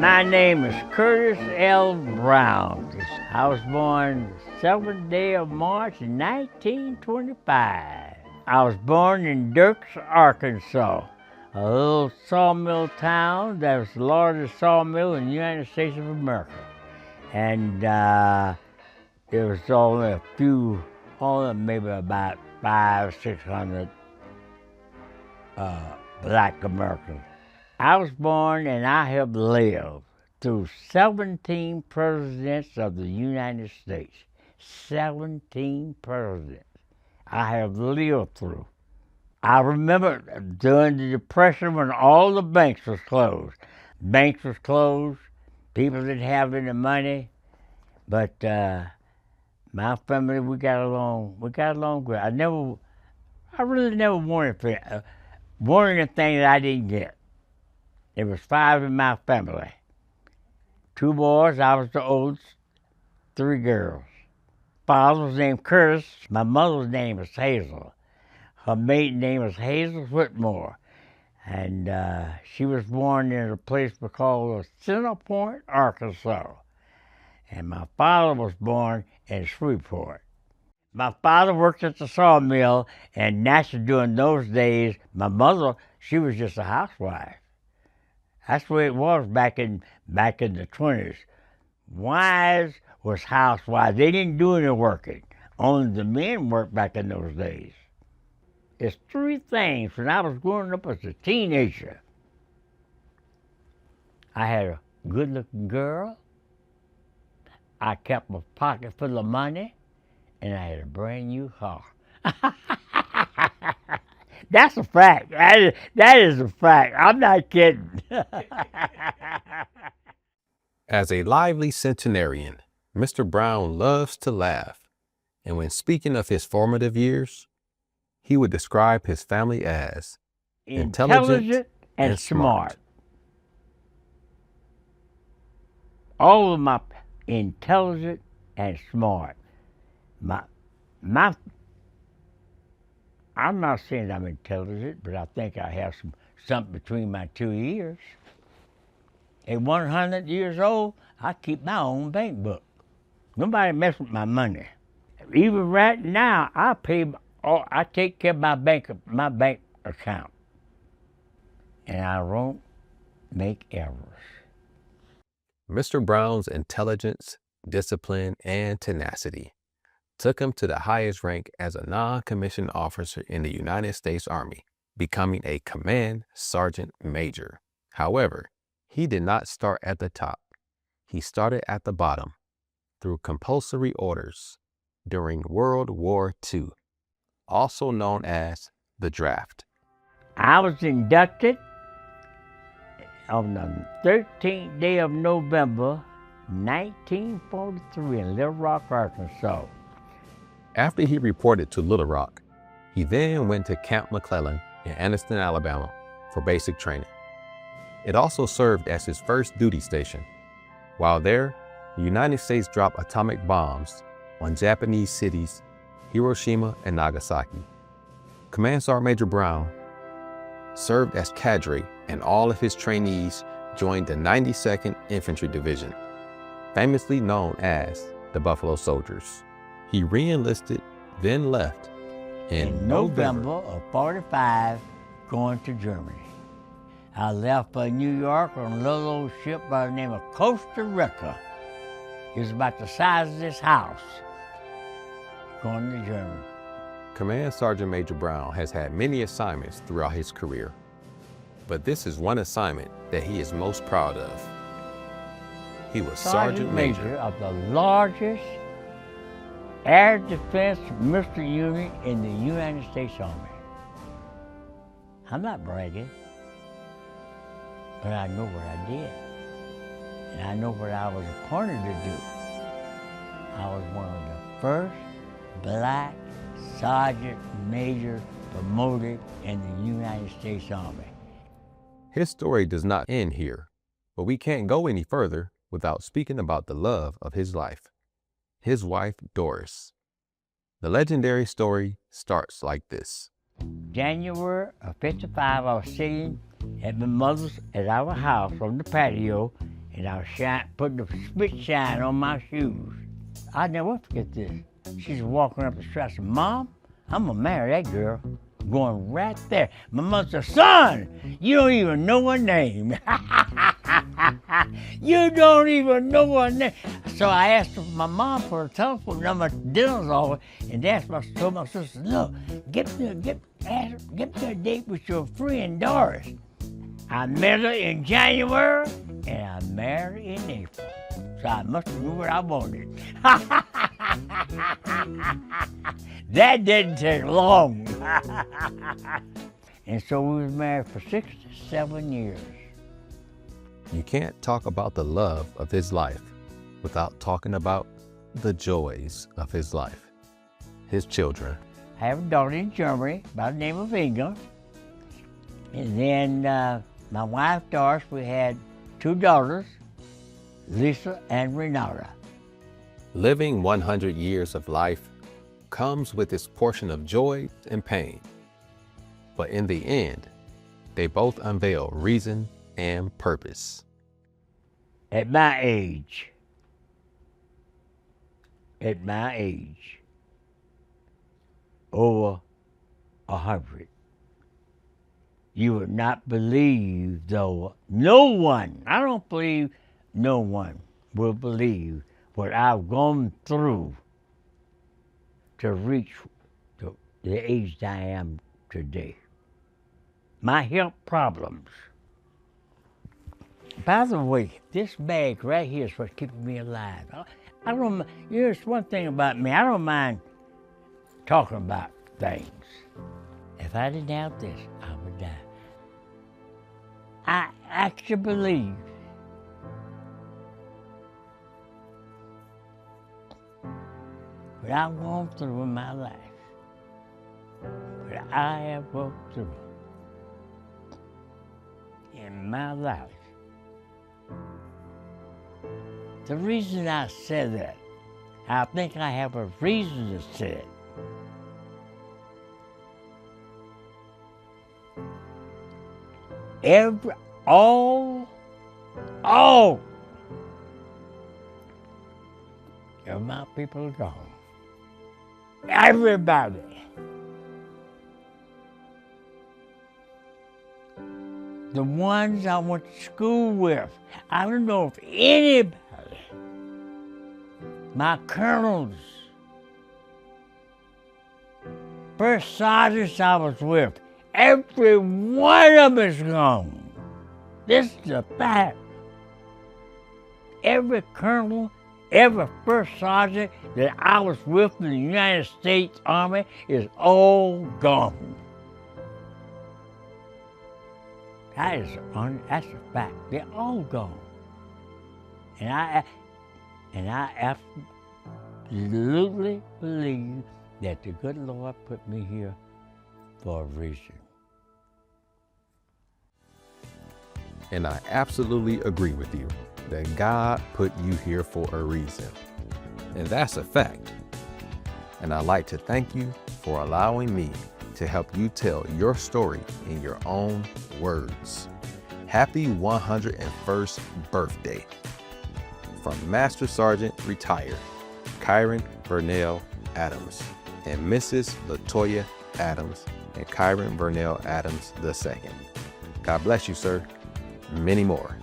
My name is Curtis L. Brown. I was born the 7th day of March 1925. I was born in Dirks, Arkansas, a little sawmill town that was the largest sawmill in the United States of America. And it was only maybe about 500-600 black Americans. I was born and I have lived through 17 presidents of the United States. 17 presidents I have lived through. I remember during the Depression when all the banks was closed. Banks was closed, people didn't have any money, but my family, we got along good. I really never wanted anything that I didn't get. There was 5 in my family. 2 boys, I was the oldest, 3 girls. Father was named Curtis. My mother's name was Hazel. Her maiden name was Hazel Whitmore. And she was born in a place called Center Point, Arkansas. And my father was born in Shreveport. My father worked at the sawmill, and naturally during those days, my mother, she was just a housewife. That's the way it was back in the 20s. Wives was housewives. They didn't do any working. Only the men worked back in those days. It's 3 things when I was growing up as a teenager. I had a good-looking girl. I kept a pocket full of money, and I had a brand new car. That's a fact. That is a fact. I'm not kidding. As a lively centenarian, Mr. Brown loves to laugh, and when speaking of his formative years, he would describe his family as intelligent and smart. All of my intelligent and smart. I'm not saying I'm intelligent, but I think I have something between my 2 ears. At 100 years old, I keep my own bank book. Nobody mess with my money. Even right now, I take care of my bank account, and I won't make errors. Mr. Brown's intelligence, discipline, and tenacity took him to the highest rank as a non-commissioned officer in the United States Army, becoming a command sergeant major. However, he did not start at the top. He started at the bottom through compulsory orders during World War II, also known as the draft. I was inducted on the 13th day of November, 1943 in Little Rock, Arkansas. After he reported to Little Rock, he then went to Camp McClellan in Anniston, Alabama for basic training. It also served as his first duty station. While there, the United States dropped atomic bombs on Japanese cities Hiroshima and Nagasaki. Command Sergeant Major Brown served as cadre, and all of his trainees joined the 92nd Infantry Division, famously known as the Buffalo Soldiers. He re-enlisted, then left in November of '45, going to Germany. I left for New York on a little old ship by the name of Costa Rica. It was about the size of this house, going to Germany. Command Sergeant Major Brown has had many assignments throughout his career, but this is one assignment that he is most proud of. He was Sergeant Major of the largest air defense military unit in the United States Army. I'm not bragging, but I know what I did, and I know what I was appointed to do. I was one of the first black sergeant major promoted in the United States Army. His story does not end here, but we can't go any further without speaking about the love of his life, his wife, Doris. The legendary story starts like this. January of '55, I was sitting at my mother's, at our house on the patio, and I was putting the spit shine on my shoes. I'll never forget this. She's walking up the street. I said, Mom, I'm gonna marry that girl. Going right there. My mother said, son, you don't even know her name. You don't even know her name. So I asked my mom for a telephone number at the dinner's office, and told my sister, look, get me a date with your friend Doris. I met her in January, and I married her in April. So I must have knew what I wanted. That didn't take long. And so we was married for 67 years. You can't talk about the love of his life without talking about the joys of his life, his children. I have a daughter in Germany by the name of Inga. And then my wife, Doris, we had 2 daughters, Lisa and Renata. Living 100 years of life comes with its portion of joy and pain. But in the end, they both unveil reason and purpose. At my age, over 100, you would not believe, though, I don't believe no one will believe what I've gone through to reach the age that I am today. My health problems. By the way, this bag right here is what's keeping me alive. I don't, it's one thing about me, I don't mind talking about things. If I didn't have this, I would die. I actually believe what I've gone through in my life, what I have gone through in my life. The reason I said that, I think I have a reason to say it. All of my people are gone. Everybody. The ones I went to school with, I don't know if anybody, my colonels, first sergeants I was with, every one of them is gone. This is a fact. Every colonel, every first sergeant that I was with in the United States Army is all gone. That's a fact. They're all gone. And I absolutely believe that the good Lord put me here for a reason. And I absolutely agree with you that God put you here for a reason. And that's a fact. And I'd like to thank you for allowing me to help you tell your story in your own words. Happy 101st birthday. From Master Sergeant Retired, Kyron Vernell Adams, and Mrs. Latoya Adams, and Kyron Vernell Adams II. God bless you, sir. Many more.